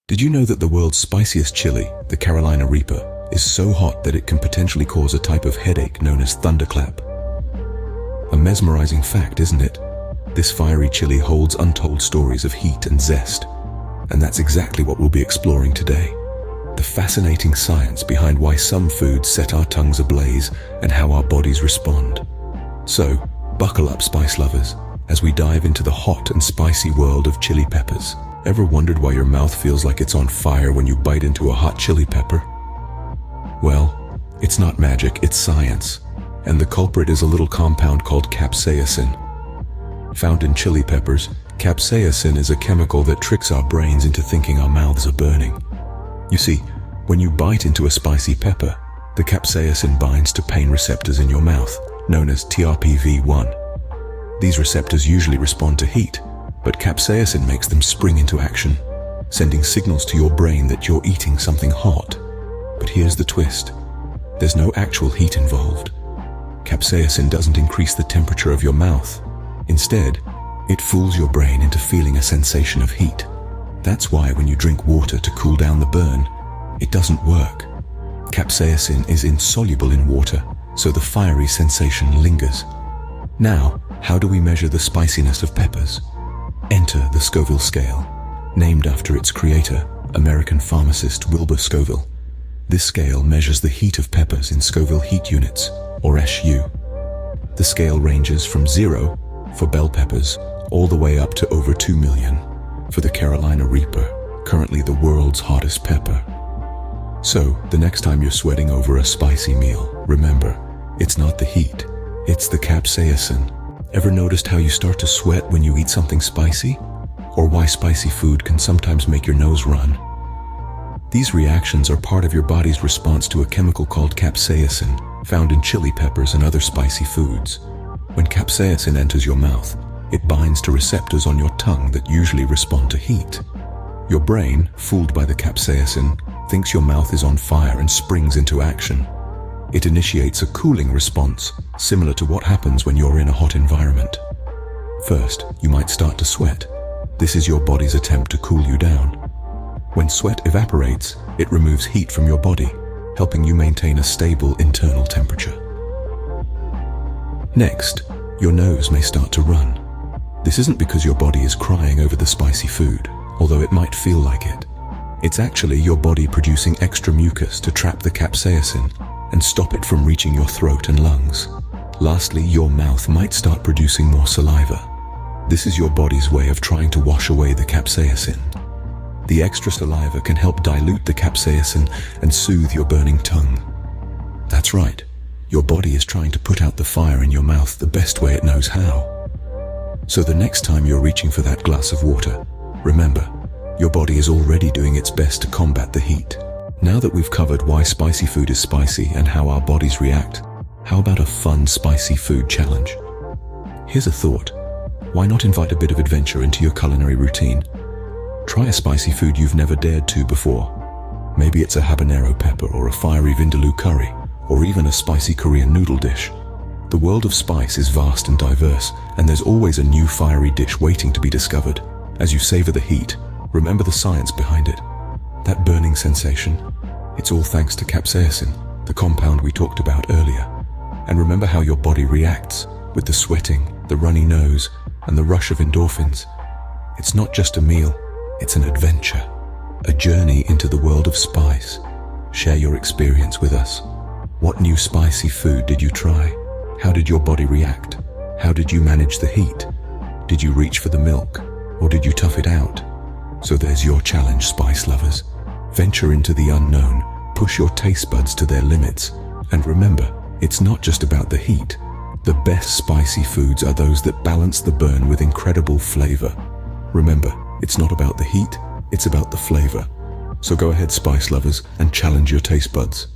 Did you know that the world's spiciest chili, the Carolina Reaper, is so hot that it can potentially cause a type of headache known as thunderclap? A mesmerizing fact, isn't it? This fiery chili holds untold stories of heat and zest. And that's exactly what we'll be exploring today. The fascinating science behind why some foods set our tongues ablaze and how our bodies respond. So, buckle up, spice lovers, as we dive into the hot and spicy world of chili peppers. Ever wondered why your mouth feels like it's on fire when you bite into a hot chili pepper? Well, it's not magic, it's science. And the culprit is a little compound called capsaicin. Found in chili peppers, capsaicin is a chemical that tricks our brains into thinking our mouths are burning. You see, when you bite into a spicy pepper, the capsaicin binds to pain receptors in your mouth, known as TRPV1. These receptors usually respond to heat, but capsaicin makes them spring into action, sending signals to your brain that you're eating something hot. But here's the twist. There's no actual heat involved. Capsaicin doesn't increase the temperature of your mouth. Instead, it fools your brain into feeling a sensation of heat. That's why when you drink water to cool down the burn, it doesn't work. Capsaicin is insoluble in water, so the fiery sensation lingers. Now, how do we measure the spiciness of peppers? Enter the Scoville scale, named after its creator, American pharmacist Wilbur Scoville. This scale measures the heat of peppers in Scoville heat units, or SU. The scale ranges from 0 for bell peppers all the way up to over 2 million for the Carolina Reaper, currently the world's hottest pepper. So, the next time you're sweating over a spicy meal, remember, it's not the heat, it's the capsaicin. Ever noticed how you start to sweat when you eat something spicy? Or why spicy food can sometimes make your nose run? These reactions are part of your body's response to a chemical called capsaicin, found in chili peppers and other spicy foods. When capsaicin enters your mouth, it binds to receptors on your tongue that usually respond to heat. Your brain, fooled by the capsaicin, thinks your mouth is on fire and springs into action. It initiates a cooling response, similar to what happens when you're in a hot environment. First, you might start to sweat. This is your body's attempt to cool you down. When sweat evaporates, it removes heat from your body, helping you maintain a stable internal temperature. Next, your nose may start to run. This isn't because your body is crying over the spicy food, although it might feel like it. It's actually your body producing extra mucus to trap the capsaicin and stop it from reaching your throat and lungs. Lastly, your mouth might start producing more saliva. This is your body's way of trying to wash away the capsaicin. The extra saliva can help dilute the capsaicin and soothe your burning tongue. That's right, your body is trying to put out the fire in your mouth the best way it knows how. So the next time you're reaching for that glass of water, remember, your body is already doing its best to combat the heat. Now that we've covered why spicy food is spicy and how our bodies react, how about a fun spicy food challenge? Here's a thought. Why not invite a bit of adventure into your culinary routine? Try a spicy food you've never dared to before. Maybe it's a habanero pepper or a fiery vindaloo curry, or even a spicy Korean noodle dish. The world of spice is vast and diverse, and there's always a new fiery dish waiting to be discovered. As you savor the heat, remember the science behind it. That burning sensation, it's all thanks to capsaicin, the compound we talked about earlier. And remember how your body reacts with the sweating, the runny nose, and the rush of endorphins. It's not just a meal, it's an adventure, a journey into the world of spice. Share your experience with us. What new spicy food did you try? How did your body react? How did you manage the heat? Did you reach for the milk, or did you tough it out? So there's your challenge, spice lovers. Venture into the unknown, push your taste buds to their limits, and remember, it's not just about the heat. The best spicy foods are those that balance the burn with incredible flavor. Remember, it's not about the heat, it's about the flavor. So go ahead, spice lovers, and challenge your taste buds.